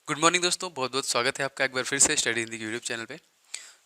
Good morning दोस्तों, बहुत बहुत स्वागत है आपका एक बार फिर से स्टडी हिंदी के यूट्यूब चैनल पे।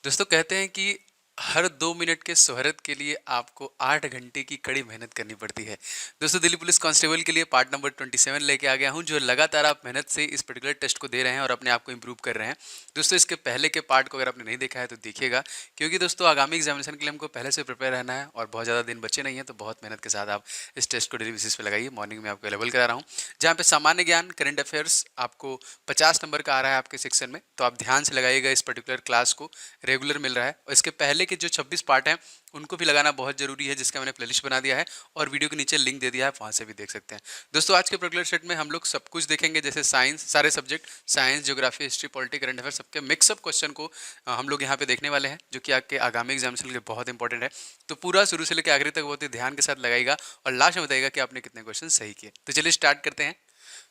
दोस्तों कहते हैं कि हर 2 मिनट के शोहरत के लिए आपको 8 घंटे की कड़ी मेहनत करनी पड़ती है। दोस्तों दिल्ली पुलिस कांस्टेबल के लिए पार्ट नंबर 27 लेके आ गया हूं, जो लगातार आप मेहनत से इस पर्टिकुलर टेस्ट को दे रहे हैं और अपने आप को इंप्रूव कर रहे हैं। दोस्तों इसके पहले के पार्ट को अगर आपने नहीं देखा है तो देखिएगा, क्योंकि दोस्तों आगामी एग्जामिनेशन के लिए हमको पहले से प्रिपेयर रहना है और बहुत ज़्यादा दिन बचे नहीं है, तो बहुत मेहनत के साथ आप इस टेस्ट को डेली बेसिस पे लगाइए। मॉर्निंग में आपको अवेलेबल करा रहा हूँ, जहाँ पे सामान्य ज्ञान करंट अफेयर्स आपको 50 नंबर का आ रहा है आपके सेक्शन में, तो आप ध्यान से लगाइएगा। इस पर्टिकुलर क्लास को रेगुलर मिल रहा है और इसके पहले के जो 26 पार्ट हैं उनको भी लगाना बहुत जरूरी है, जिसका मैंने प्लेलिस्ट बना दिया है और वीडियो के नीचे लिंक दे दिया है, वहां से भी देख सकते हैं। दोस्तों आज के पर्टिकुलर सेट में हम लोग सब कुछ देखेंगे, जैसे साइंस, सारे subject science, geography, history, polity, current affair सबके मिक्सअप क्वेश्चन को हम लोग यहाँ पे देखने वाले हैं, जो कि आपके आगामी एग्जामिनेशन के लिए बहुत इंपॉर्टेंट है। तो पूरा शुरू से लेकर आखिरी तक बहुत ही ध्यान के साथ लगाएगा और लास्ट में बताएगा कि आपने कितने क्वेश्चन सही किए। तो चलिए स्टार्ट करते हैं।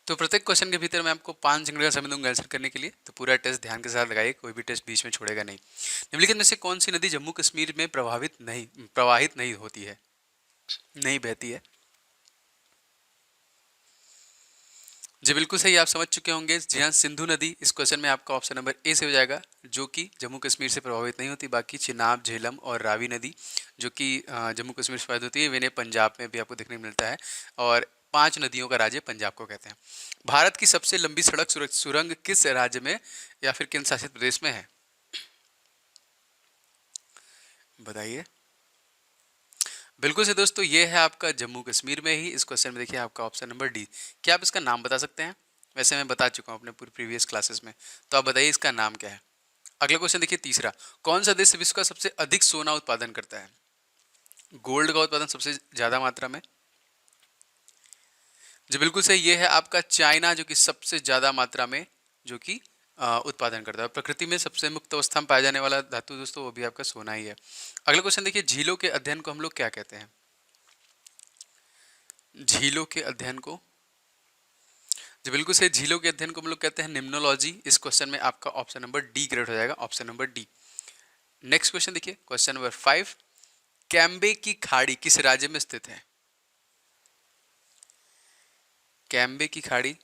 तो प्रत्येक क्वेश्चन के भीतर मैं आपको 5 सेकंड का समय दूंगा आंसर करने के लिए, तो पूरा टेस्ट ध्यान के साथ लगाइए, कोई भी टेस्ट बीच में छोड़ेगा नहीं। निम्नलिखित में से कौन सी नदी जम्मू कश्मीर में प्रवाहित नहीं होती है, नहीं बहती है? जी बिल्कुल सही, आप समझ चुके होंगे। जी हाँ, सिंधु नदी इस क्वेश्चन में आपका ऑप्शन नंबर ए से हो जाएगा, जो कि जम्मू कश्मीर से प्रभावित नहीं होती। बाकी चिनाब, झेलम और रावी नदी जो कि जम्मू कश्मीर से प्रभावित होती है, इन्हें पंजाब में भी आपको देखने को मिलता है और 5 नदियों का राज्य पंजाब को कहते हैं। भारत की सबसे लंबी सड़क सुरंग किस राज्य में या फिर केंद्र शासित प्रदेश में है, बताइए। बिल्कुल से दोस्तों, ये है आपका जम्मू कश्मीर में ही। इस क्वेश्चन में देखिए आपका ऑप्शन नंबर डी। क्या आप इसका नाम बता सकते हैं? वैसे मैं बता चुका हूँ अपने पूरी प्रीवियस क्लासेस में, तो आप बताइए इसका नाम क्या है। अगला क्वेश्चन देखिए तीसरा, कौन सा देश विश्व का सबसे अधिक सोना उत्पादन करता है? गोल्ड का उत्पादन सबसे ज्यादा मात्रा में? जी बिल्कुल सही, ये है आपका चाइना, जो कि सबसे ज्यादा मात्रा में जो कि उत्पादन करता है। प्रकृति में सबसे मुक्त अवस्था में पाया जाने वाला धातु दोस्तों, वो भी आपका सोना ही है। अगला क्वेश्चन देखिए, झीलों के अध्ययन को हम लोग क्या कहते हैं? झीलों के अध्ययन को, जी बिल्कुल सही, झीलों के अध्ययन को हम लोग कहते हैं निम्नोलॉजी। इस क्वेश्चन में आपका ऑप्शन नंबर डी करेक्ट हो जाएगा, option number D. Next question देखिए, क्वेश्चन नंबर 5, कैम्बे की खाड़ी किस राज्य में स्थित है? कैम्बे की खाड़ी,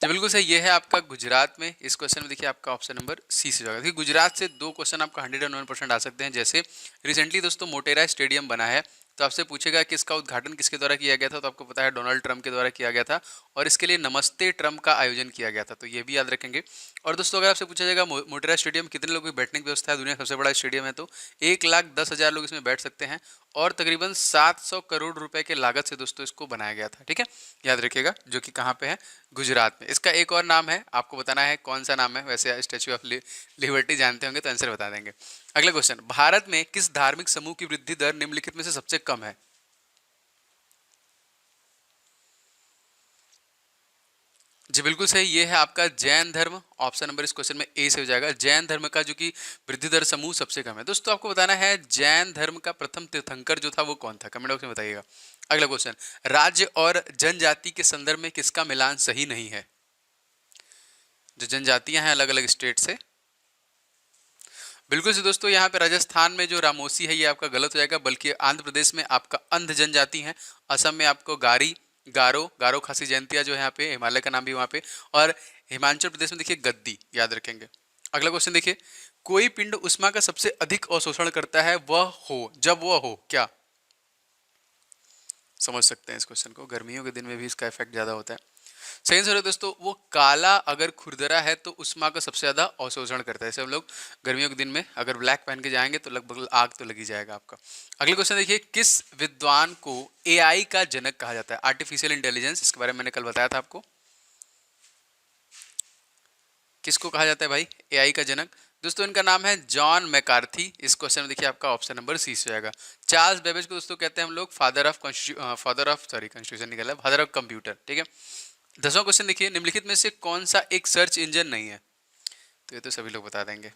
जी बिल्कुल सही, ये है आपका गुजरात में। इस क्वेश्चन में देखिए आपका ऑप्शन नंबर सी से जाएगा। देखिए गुजरात से 2 क्वेश्चन आपका 101% आ सकते हैं। जैसे रिसेंटली दोस्तों मोटेरा स्टेडियम बना है, तो आपसे पूछेगा कि इसका उद्घाटन किसके द्वारा किया गया था, तो आपको पता है डोनाल्ड ट्रंप के द्वारा किया गया था और इसके लिए नमस्ते ट्रंप का आयोजन किया गया था, तो ये भी याद रखेंगे। और दोस्तों अगर आपसे पूछा जाएगा मोटेरा स्टेडियम कितने लोगों की बैठने की व्यवस्था है, दुनिया का सबसे बड़ा स्टेडियम है, तो 1,10,000 लोग इसमें बैठ सकते हैं और तकरीबन 700 करोड़ रुपए के लागत से दोस्तों इसको बनाया गया था। ठीक है, याद रखिएगा, जो कि कहाँ पे है, गुजरात में। इसका एक और नाम है, आपको बताना है कौन सा नाम है। वैसे स्टैच्यू ऑफ लिबर्टी जानते होंगे तो आंसर बता देंगे। अगला क्वेश्चन, भारत में किस धार्मिक समूह की वृद्धि दर निम्नलिखित में से सबसे कम है? जी बिल्कुल सही, ये है आपका जैन धर्म। ऑप्शन नंबर इस क्वेश्चन में ए से हो जाएगा। जैन धर्म का जो कि वृद्धि दर समूह सबसे कम है। दोस्तों आपको बताना है जैन धर्म का प्रथम तीर्थंकर जो था वो कौन था, कमेंट बॉक्स में बताइएगा। अगला क्वेश्चन, राज्य और जनजाति के संदर्भ में किसका मिलान सही नहीं है? जो जनजातियां हैं अलग अलग स्टेट से, बिल्कुल से दोस्तों, यहाँ पे राजस्थान में जो रामोसी है ये आपका गलत हो जाएगा, बल्कि आंध्र प्रदेश में आपका अंध जनजाति है, असम में आपको गारी, गारो, गारो खासी जयंतिया जो है यहाँ पे, हिमालय का नाम भी वहाँ पे, और हिमाचल प्रदेश में देखिए गद्दी, याद रखेंगे। अगला क्वेश्चन देखिए, कोई पिंड उष्मा का सबसे अधिक अवशोषण करता है, वह हो जब वह हो क्या? समझ सकते हैं इस क्वेश्चन को, गर्मियों के दिन में भी इसका इफेक्ट ज्यादा होता है। सही आंसर है दोस्तों, वो काला अगर खुरदरा है तो उष्मा का सबसे ज्यादा अवशोषण करता है। जैसे हम लोग गर्मियों के दिन में अगर ब्लैक पहन के जाएंगे तो लगभग आग तो लगी जाएगा आपका। अगले क्वेश्चन देखिए, किस विद्वान को एआई का जनक कहा जाता है? आर्टिफिशियल इंटेलिजेंस, इसके बारे में मैंने कल बताया था आपको। किसको कहा जाता है भाई एआई का जनक? दोस्तों इनका नाम है जॉन मैकार्थी। इस क्वेश्चन में देखिए आपका ऑप्शन नंबर सी से जाएगा। चार्ल्स बेबेज को दोस्तों कहते हैं हम लोग कॉन्स्टिट्यूशन निकला, फादर ऑफ कंप्यूटर। ठीक है, 10वां क्वेश्चन देखिए, निम्नलिखित में से कौन सा एक सर्च इंजन नहीं है? तो ये तो सभी लोग बता देंगे।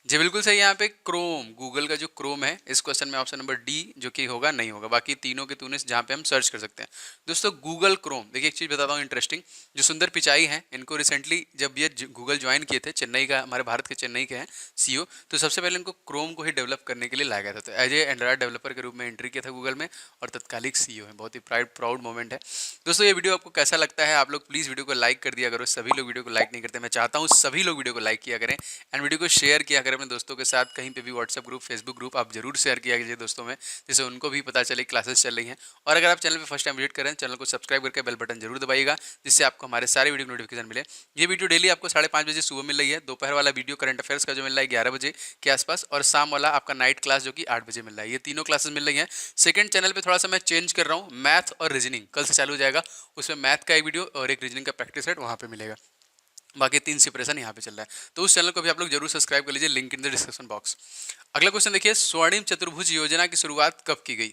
जी बिल्कुल सही। यहाँ पे क्रोम, गूगल का जो क्रोम है, इस क्वेश्चन में ऑप्शन नंबर डी जो कि होगा नहीं होगा, बाकी तीनों के तूने जहाँ पे हम सर्च कर सकते हैं। दोस्तों गूगल क्रोम, देखिए एक चीज़ बताता हूँ इंटरेस्टिंग, जो सुंदर पिचाई हैं इनको रिसेंटली जब ये गूगल ज्वाइन किए थे, चेन्नई का, हमारे भारत के चेन्नई के हैं सीईओ, तो सबसे पहले इनको क्रोम को ही डेवलप करने के लिए लाया गया था, तो एज ए एंड्रॉयड डेवलपर के रूप में एंट्री किया था गूगल में, और तत्कालिक सीईओ है। बहुत ही प्राउड मोमेंट है। दोस्तों ये वीडियो आपको कैसा लगता है? आप लोग प्लीज़ वीडियो को लाइक कर दिया करो, सभी लोग वीडियो को लाइक नहीं करते, मैं चाहता हूँ सभी लोग वीडियो को लाइक किया करें, एंड वीडियो को शेयर किया करें अपने दोस्तों के साथ, कहीं पे भी व्हाट्सएप ग्रुप, फेसबुक ग्रुप आप जरूर शेयर किया कीजिए दोस्तों में, जिससे उनको भी पता चले क्लासेस चल रही हैं। और अगर आप चैनल पे फर्स्ट टाइम विजिट करें, चैनल को सब्सक्राइब करके बेल बटन जरूर दबाइएगा, जिससे आपको हमारे सारे वीडियो नोटिफिकेशन मिले। ये वीडियो डेली आपको 5:30 बजे सुबह मिल रही है, दोपहर वाला वीडियो करंट अफेयर्स का जो मिल रहा है 11 बजे के आसपास, और शाम वाला आपका नाइट क्लास जो कि 8 बजे मिल रहा है। ये तीनों क्लासेस मिल रही हैं। सेकंड चैनल पे थोड़ा सा मैं चेंज कर रहा हूँ, मैथ और रीजनिंग कल से चालू हो जाएगा, उसमें मैथ का एक वीडियो और एक रीजनिंग का प्रैक्टिस सेट वहाँ पे मिलेगा, बाकी 3 सेपरेशन यहाँ पे चल रहा है। तो उस चैनल को भी आप लोग जरूर सब्सक्राइब कर लीजिए, link in the description box. अगला क्वेश्चन देखिए, स्वर्णिम चतुर्भुज योजना की शुरुआत कब की गई?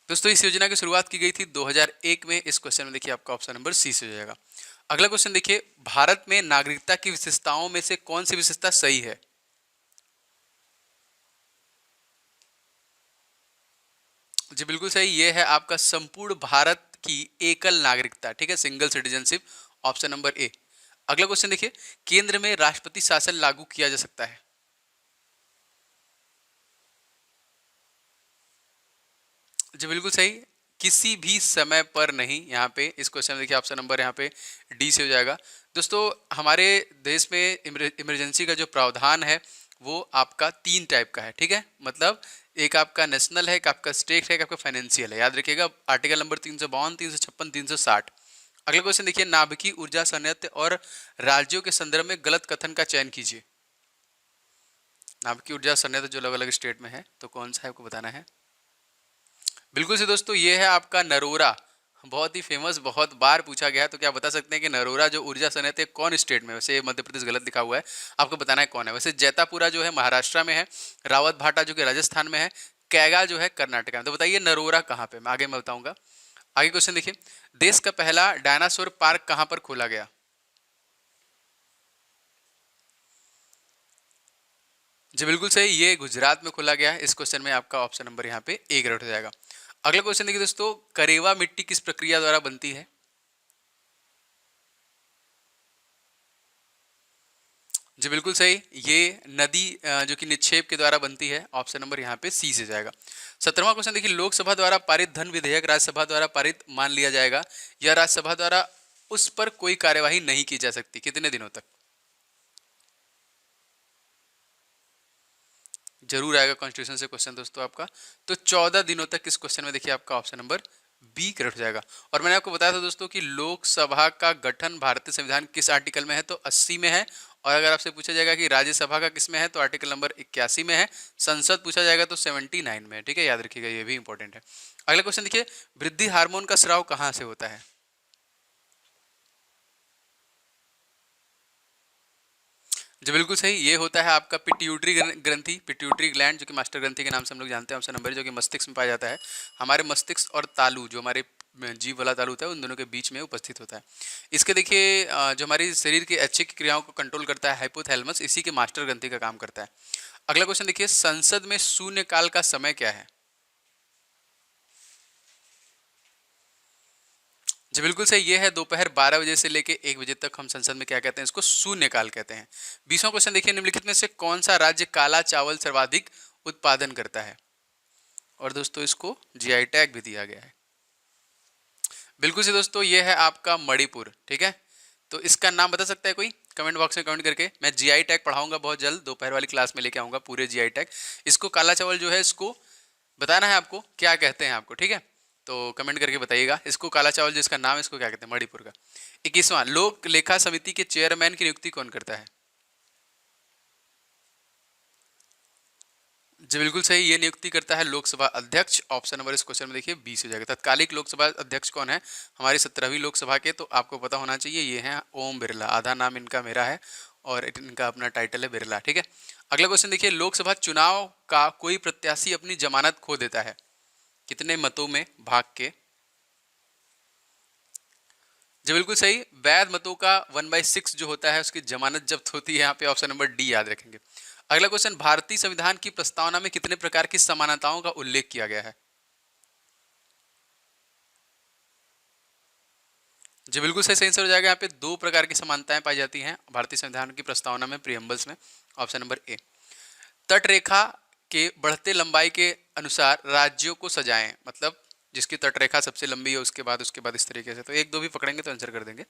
दोस्तों इस योजना की शुरुआत की गई थी 2001 में। इस क्वेश्चन में देखिए आपका ऑप्शन नंबर सी से हो जाएगा। अगला क्वेश्चन देखिए, भारत में नागरिकता की विशेषताओं में से कौन सी विशेषता सही है? जी बिल्कुल सही, ये है आपका संपूर्ण भारत की एकल नागरिकता, ठीक है, single citizenship, option number A. अगला क्वेश्चन देखिए, केंद्र में राष्ट्रपति शासन लागू किया जा सकता है? जी बिल्कुल सही, किसी भी समय पर नहीं। यहाँ पे इस क्वेश्चन में देखिए ऑप्शन नंबर यहाँ पे डी से हो जाएगा। दोस्तों हमारे देश में इमरजेंसी का जो प्रावधान है वो आपका 3 टाइप का है, ठीक है, मतलब एक आपका नेशनल है, एक आपका स्टेट है, एक आपका फाइनेंशियल है। याद रखिएगा, आर्टिकल नंबर 352, 356, 360। अगला क्वेश्चन देखिए, नाभिकीय ऊर्जा संयंत्र और राज्यों के संदर्भ में गलत कथन का चयन कीजिए। नाभिकीय ऊर्जा संयंत्र जो अलग अलग स्टेट में है, तो कौन सा है आपको बताना है। बिल्कुल से दोस्तों, ये है आपका नरोरा, बहुत ही फेमस, बहुत बार पूछा गया है। तो क्या बता सकते हैं कि नरोरा जो ऊर्जा संयंत्र है कौन स्टेट में? वैसे मध्य प्रदेश गलत लिखा हुआ है, आपको बताना है कौन है। वैसे जैतापुरा जो है महाराष्ट्र में है, रावत भाटा जो कि राजस्थान में है, कैगा जो है कर्नाटक में। तो बताइए नरोरा कहाँ पे? मैं आगे मैं बताऊंगा। आगे क्वेश्चन देखिए, देश का पहला डायनासोर पार्क कहाँ पर खोला गया? जी बिल्कुल सही, ये गुजरात में खोला गया है। इस क्वेश्चन में आपका ऑप्शन नंबर यहाँ पे ए करेक्ट हो जाएगा। अगला क्वेश्चन देखिए दोस्तों, करेवा मिट्टी किस प्रक्रिया द्वारा बनती है? जी बिल्कुल सही, ये नदी जो कि निक्षेप के द्वारा बनती है, ऑप्शन नंबर यहाँ पे सी से जाएगा। 17वां क्वेश्चन देखिए, लोकसभा द्वारा पारित धन विधेयक राज्यसभा द्वारा पारित मान लिया जाएगा या राज्यसभा द्वारा उस पर कोई कार्यवाही नहीं की जा सकती, कितने दिनों तक? जरूर आएगा कॉन्स्टिट्यूशन से क्वेश्चन दोस्तों आपका। तो 14 दिनों तक इस क्वेश्चन में देखिए आपका ऑप्शन नंबर बी करेक्ट हो जाएगा। और मैंने आपको बताया था दोस्तों कि लोकसभा का गठन भारतीय संविधान किस आर्टिकल में है, तो 80 में है। और अगर आपसे पूछा जाएगा कि राज्यसभा का किस में है, तो आर्टिकल नंबर 81 में है। संसद पूछा जाएगा तो 79 में है, ठीक है, याद रखिएगा, ये भी इंपॉर्टेंट है। अगला क्वेश्चन देखिए, वृद्धि हार्मोन का स्राव कहाँ से होता है? जी बिल्कुल सही, ये होता है आपका पिट्यूटरी ग्रंथि, पिट्यूटरी ग्लैंड जो कि मास्टर ग्रंथि के नाम से हम लोग जानते हैं। ऑप्शन नंबर जो कि मस्तिष्क में पाया जाता है। हमारे मस्तिष्क और तालु जो हमारे जीभ वाला तालु होता है, उन दोनों के बीच में उपस्थित होता है। इसके देखिए जो हमारी शरीर की ऐच्छिक क्रियाओं को कंट्रोल करता है, हाइपोथैलेमस, इसी के मास्टर ग्रंथि का काम करता है। अगला क्वेश्चन देखिए, संसद में शून्य काल का समय क्या है? जी बिल्कुल सही, ये है दोपहर 12 बजे से लेके 1 बजे तक हम संसद में क्या कहते हैं, इसको शून्य काल कहते हैं। 20वां क्वेश्चन देखिए, निम्नलिखित में से कौन सा राज्य काला चावल सर्वाधिक उत्पादन करता है? और दोस्तों इसको जीआई टैग भी दिया गया है। बिल्कुल से दोस्तों, ये है आपका मणिपुर, ठीक है। तो इसका नाम बता सकता है कोई कमेंट बॉक्स में कमेंट करके? मैं जीआई टैग पढ़ाऊंगा बहुत जल्द, दोपहर वाली क्लास में लेके आऊंगा पूरे जीआई टैग। इसको काला चावल जो है, इसको बताना है आपको क्या कहते हैं आपको, ठीक है। तो कमेंट करके बताइएगा, इसको काला चावल जिसका नाम है, इसको क्या कहते हैं, मणिपुर का। 21वां, लोक लेखा समिति के चेयरमैन की नियुक्ति कौन करता है? जी बिल्कुल सही, ये नियुक्ति करता है लोकसभा अध्यक्ष। ऑप्शन नंबर इस क्वेश्चन में देखिए 20 हो जाएगा। तत्कालिक लोकसभा अध्यक्ष कौन है हमारी 17वीं लोकसभा के? तो आपको पता होना चाहिए, ये हैं ओम बिरला। आधा नाम इनका मेरा है और इनका अपना टाइटल है बिरला, ठीक है। अगला क्वेश्चन देखिए, लोकसभा चुनाव का कोई प्रत्याशी अपनी जमानत खो देता है, कितने मतों में भाग के? जी बिल्कुल सही। वैध मतों का 1/6 जो होता है उसकी जमानत जब्त होती है। यहाँ पे ऑप्शन नंबर डी याद रखेंगे। अगला क्वेश्चन, भारतीय संविधान की प्रस्तावना में कितने प्रकार की समानताओं का उल्लेख किया गया है? जी बिल्कुल सही, सही आंसर हो जाएगा। यहाँ पे दो प्रकार की समानताएं पाई जाती हैं भारतीय संविधान की प्रस्तावना में, प्रियम्बल्स में। Option number A. तट रेखा के बढ़ते लंबाई के अनुसार राज्यों को सजाएं, मतलब जिसकी तट रेखा सबसे लंबी है उसके बाद इस तरीके से। तो एक दो भी पकड़ेंगे तो आंसर कर देंगे।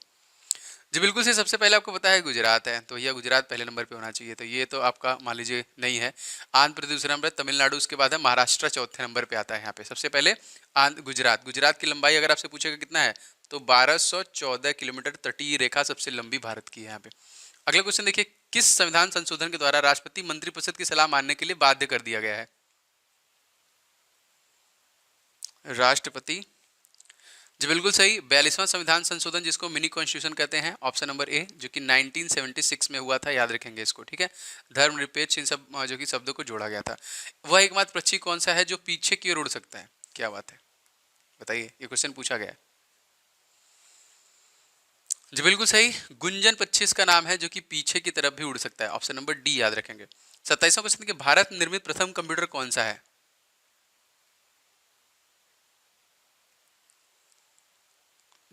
जी बिल्कुल से सबसे पहले आपको पता है गुजरात है, तो भैया गुजरात पहले नंबर पे होना चाहिए। तो ये तो आपका मान लीजिए नहीं है। आंध्र प्रदेश दूसरे नंबर, तमिलनाडु उसके बाद है, महाराष्ट्र चौथे नंबर पे आता है। यहाँ पे सबसे पहले आंध्र गुजरात। गुजरात की लंबाई अगर आपसे पूछेगा कितना है, तो 1214 किलोमीटर तटीय रेखा सबसे लंबी भारत की है यहाँ पे। अगला क्वेश्चन देखिए, किस संविधान संशोधन के द्वारा राष्ट्रपति मंत्रिपरिषद की सलाह मानने के लिए बाध्य कर दिया गया है? राष्ट्रपति। जी बिल्कुल सही। 42वां संविधान संशोधन जिसको मिनी कॉन्स्टिट्यूशन कहते हैं, ऑप्शन नंबर ए, जो कि 1976 में हुआ था, याद रखेंगे इसको, ठीक है। धर्मनिरपेक्ष इन सब जो कि शब्दों को जोड़ा गया था। वह एकमात्र पक्षी कौन सा है जो पीछे की ओर उड़ सकता है? क्या बात है, बताइए, ये क्वेश्चन पूछा गया है। जी बिल्कुल सही। गुंजन पक्षी इसका नाम है, जो कि पीछे की तरफ भी उड़ सकता है। ऑप्शन नंबर डी याद रखेंगे। 27वां क्वेश्चन कि भारत निर्मित प्रथम कंप्यूटर कौन सा है?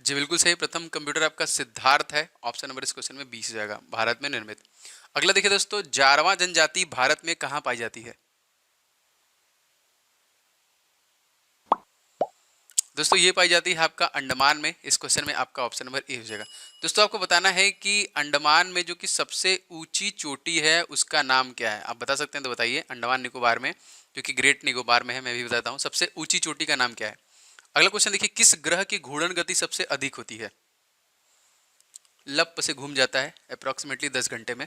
जी बिल्कुल सही। प्रथम कंप्यूटर आपका सिद्धार्थ है। ऑप्शन नंबर इस क्वेश्चन में 20 जाएगा, भारत में निर्मित। अगला देखिए दोस्तों, जारवा जनजाति भारत में कहाँ पाई जाती है? दोस्तों ये पाई जाती है आपका अंडमान में। इस क्वेश्चन में आपका ऑप्शन नंबर ए हो जाएगा। दोस्तों आपको बताना है कि अंडमान में जो कि सबसे ऊंची चोटी है उसका नाम क्या है? आप बता सकते हैं तो बताइए। अंडमान निकोबार में, जो कि ग्रेट निकोबार में है, मैं भी बताता हूँ, सबसे ऊंची चोटी का नाम क्या है? अगला क्वेश्चन देखिए, किस ग्रह की घूर्णन गति सबसे अधिक होती है? लप से घूम जाता है अप्रोक्सीमेटली 10 घंटे में,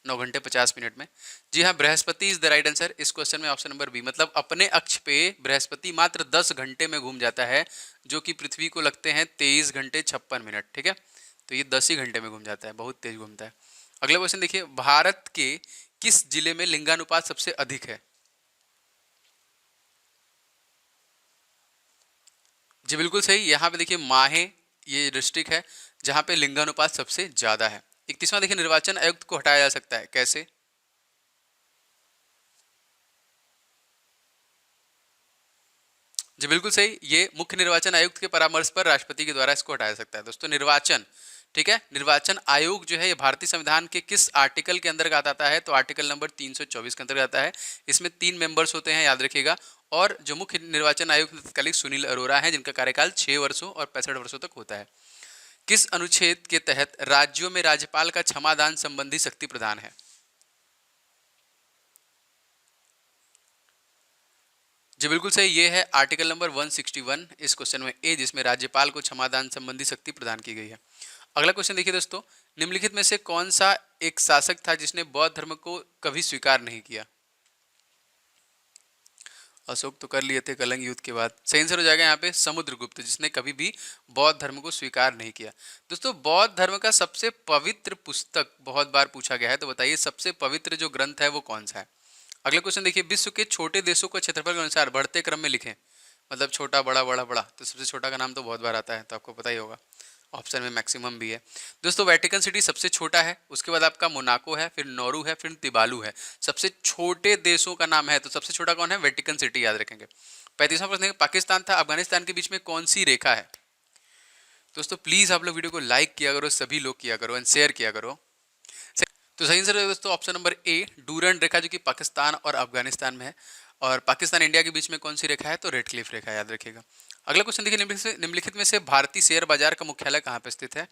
9 घंटे 50 मिनट में। जी हाँ, Brihaspati is the right answer. इस क्वेश्चन में ऑप्शन नंबर बी, मतलब अपने अक्ष पे बृहस्पति मात्र 10 घंटे में घूम जाता है, जो कि पृथ्वी को लगते हैं 23 घंटे 56 मिनट, ठीक है। तो ये 10 ही घंटे में घूम जाता है, बहुत तेज घूमता है। अगला क्वेश्चन देखिए, भारत के किस जिले में लिंगानुपात सबसे अधिक है? जी बिल्कुल सही। यहाँ पे देखिए माहे, ये डिस्ट्रिक्ट है जहाँ पे लिंगानुपात सबसे ज्यादा है। 31वां देखिए, निर्वाचन आयुक्त को हटाया जा सकता है, कैसे? जी बिल्कुल सही। ये मुख्य निर्वाचन आयुक्त के परामर्श पर राष्ट्रपति के द्वारा इसको हटाया जा सकता है। दोस्तों निर्वाचन, ठीक है, निर्वाचन आयोग जो है ये भारतीय संविधान के किस आर्टिकल के अंतर्गत आता है? तो आर्टिकल नंबर 324 के अंतर्गत आता है। इसमें 3 मेंबर्स होते हैं, याद रखिएगा। और जो मुख्य निर्वाचन आयुक्त तत्कालीन सुनील अरोड़ा हैं, जिनका कार्यकाल 6 वर्षों और 65 वर्षों तक होता है। किस अनुच्छेद के तहत राज्यों में राज्यपाल का क्षमादान संबंधी शक्ति प्रदान है? जी बिल्कुल सही। ये है आर्टिकल नंबर 161 इस क्वेश्चन में ए, जिसमें राज्यपाल को क्षमादान संबंधी शक्ति प्रदान की गई है। अगला क्वेश्चन देखिए दोस्तों, निम्नलिखित में से कौन सा एक शासक था जिसने बौद्ध धर्म को कभी स्वीकार नहीं किया? अशोक तो कर लिए थे कलिंग युद्ध के बाद। सही आंसर हो जाएगा यहाँ पे समुद्रगुप्त, जिसने कभी भी बौद्ध धर्म को स्वीकार नहीं किया। दोस्तों बौद्ध धर्म का सबसे पवित्र पुस्तक बहुत बार पूछा गया है, तो बताइए सबसे पवित्र जो ग्रंथ है वो कौन सा है? अगला क्वेश्चन देखिए, विश्व के छोटे देशों को क्षेत्रफल के अनुसार बढ़ते क्रम में लिखें, मतलब छोटा बड़ा बड़ा बड़ा, तो सबसे छोटा का नाम तो बहुत बार आता है, तो आपको पता ही होगा। ऑप्शन में मैक्सिमम भी है। दोस्तों वेटिकन सिटी सबसे छोटा है, उसके बाद आपका मोनाको है, फिर नौरू है, फिर तिबालू है। सबसे छोटे देशों का नाम है, तो सबसे छोटा कौन है? वेटिकन सिटी, याद रखेंगे। 35वां प्रश्न है, पाकिस्तान था अफगानिस्तान के बीच में कौन सी रेखा है? दोस्तों प्लीज आप लोग वीडियो को लाइक किया करो, सभी लोग किया करो, एंड शेयर किया करो। तो सही आंसर है दोस्तों ऑप्शन नंबर ए, डूरंड रेखा, जो कि पाकिस्तान और अफगानिस्तान में है। और पाकिस्तान इंडिया के बीच में कौन सी रेखा है? तो रेड क्लिफ रेखा, याद रखिएगा। अगला क्वेश्चन देखिए, निम्नलिखित में से भारतीय शेयर बाजार का मुख्यालय कहाँ पे स्थित है?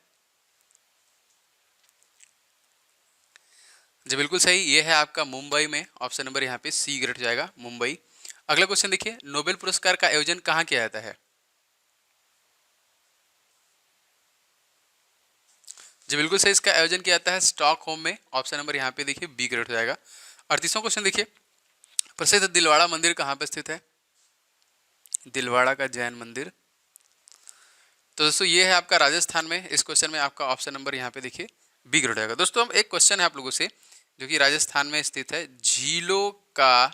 जी बिल्कुल सही। ये है आपका मुंबई में। ऑप्शन नंबर यहाँ पे सी ग्रेड जाएगा, मुंबई। अगला क्वेश्चन देखिए, नोबेल पुरस्कार का आयोजन कहाँ किया जाता है? जी बिल्कुल सही। इसका आयोजन किया जाता है स्टॉकहोम में। ऑप्शन नंबर यहाँ पे देखिए बी ग्रेड हो जाएगा। 38वां क्वेश्चन देखिए, प्रसिद्ध दिलवाड़ा मंदिर कहाँ पे स्थित है? दिलवाड़ा का जैन मंदिर, तो दोस्तों ये है आपका राजस्थान में। इस क्वेश्चन में आपका ऑप्शन नंबर यहाँ पे देखिए बी ग्रेड होगा। दोस्तों हम एक क्वेश्चन है आप लोगों से, जो कि राजस्थान में स्थित है, झीलों का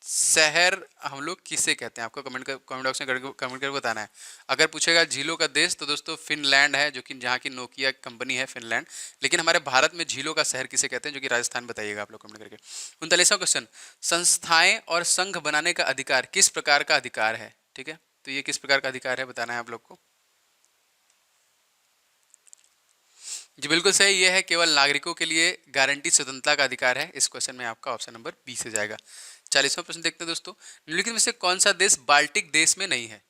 शहर हम लोग किसे कहते हैं, आपको कमेंट बॉक्स में कमेंट करके बताना है। अगर पूछेगा झीलों का देश तो दोस्तों फिनलैंड है, जो कि जहाँ की नोकिया कंपनी है फिनलैंड। लेकिन हमारे भारत में झीलों का शहर किसे कहते हैं, जो कि राजस्थान, बताइएगा आप लोग कमेंट करके। 39वां क्वेश्चन, संस्थाएं और संघ बनाने का अधिकार किस प्रकार का अधिकार है? ठीक है, तो ये किस प्रकार का अधिकार है बताना है आप लोग को। जी बिल्कुल सही, ये है केवल नागरिकों के लिए गारंटी स्वतंत्रता का अधिकार है। इस क्वेश्चन में आपका ऑप्शन नंबर बी से जाएगा। 40वां प्रश्न देखते हैं दोस्तों, निम्नलिखित में से कौन सा देश बाल्टिक देश में नहीं है?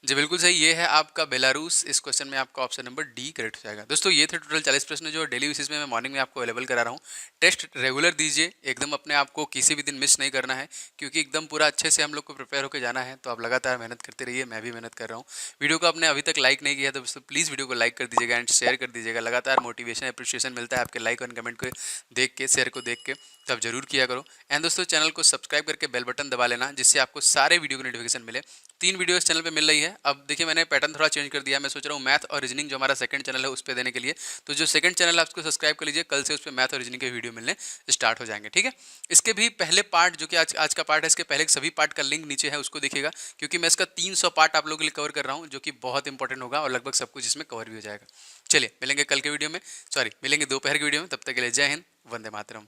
जी बिल्कुल सही, ये है आपका बेलारूस। इस क्वेश्चन में आपका ऑप्शन नंबर डी करेक्ट हो जाएगा। दोस्तों ये थे टोटल 40 प्रश्न जो डेली बेसिस में मैं मॉर्निंग में आपको अवेलेबल करा रहा हूँ। टेस्ट रेगुलर दीजिए, एकदम अपने आप को किसी भी दिन मिस नहीं करना है, क्योंकि एकदम पूरा अच्छे से हम लोग को प्रिपेयर होकर जाना है। तो आप लगातार मेहनत करते रहिए, मैं भी मेहनत कर रहा हूँ। वीडियो को आपने अभी तक लाइक नहीं किया तो दोस्तों प्लीज़ वीडियो को लाइक कर दीजिएगा एंड शेयर कर दीजिएगा। लगातार मोटिवेशन अप्रिशिएशन मिलता है आपके लाइक और कमेंट को देख के, शेयर को देख के, तो आप जरूर किया करो। एंड दोस्तों चैनल को सब्सक्राइब करके बेल बटन दबा लेना, जिससे आपको सारे वीडियो की नोटिफिकेशन मिले। 3 वीडियो इस चैनल पे मिल रही है। अब देखिए मैंने पैटर्न थोड़ा चेंज कर दिया है, मैं सोच रहा हूँ मैथ और रीजनिंग जो हमारा सेकंड चैनल है उस पर देने के लिए। तो जो सेकंड चैनल है उसको सब्सक्राइब कर लीजिए, कल से उस पर मैथ और रीजनिंग के वीडियो मिलने स्टार्ट हो जाएंगे। ठीक है, इसके भी पहले पार्ट जो कि आज का पार्ट है, इसके पहले सभी पार्ट का लिंक नीचे है, उसको देखिएगा, क्योंकि मैं इसका 300 पार्ट आप लोगों के लिए कवर कर रहा हूँ, जो कि बहुत इंपॉर्टेंट होगा और लगभग सब कुछ इसमें कवर भी हो जाएगा। चलिए मिलेंगे कल के वीडियो में, सॉरी मिलेंगे दोपहर के वीडियो में। तब तक के लिए जय हिंद, वंदे मातरम।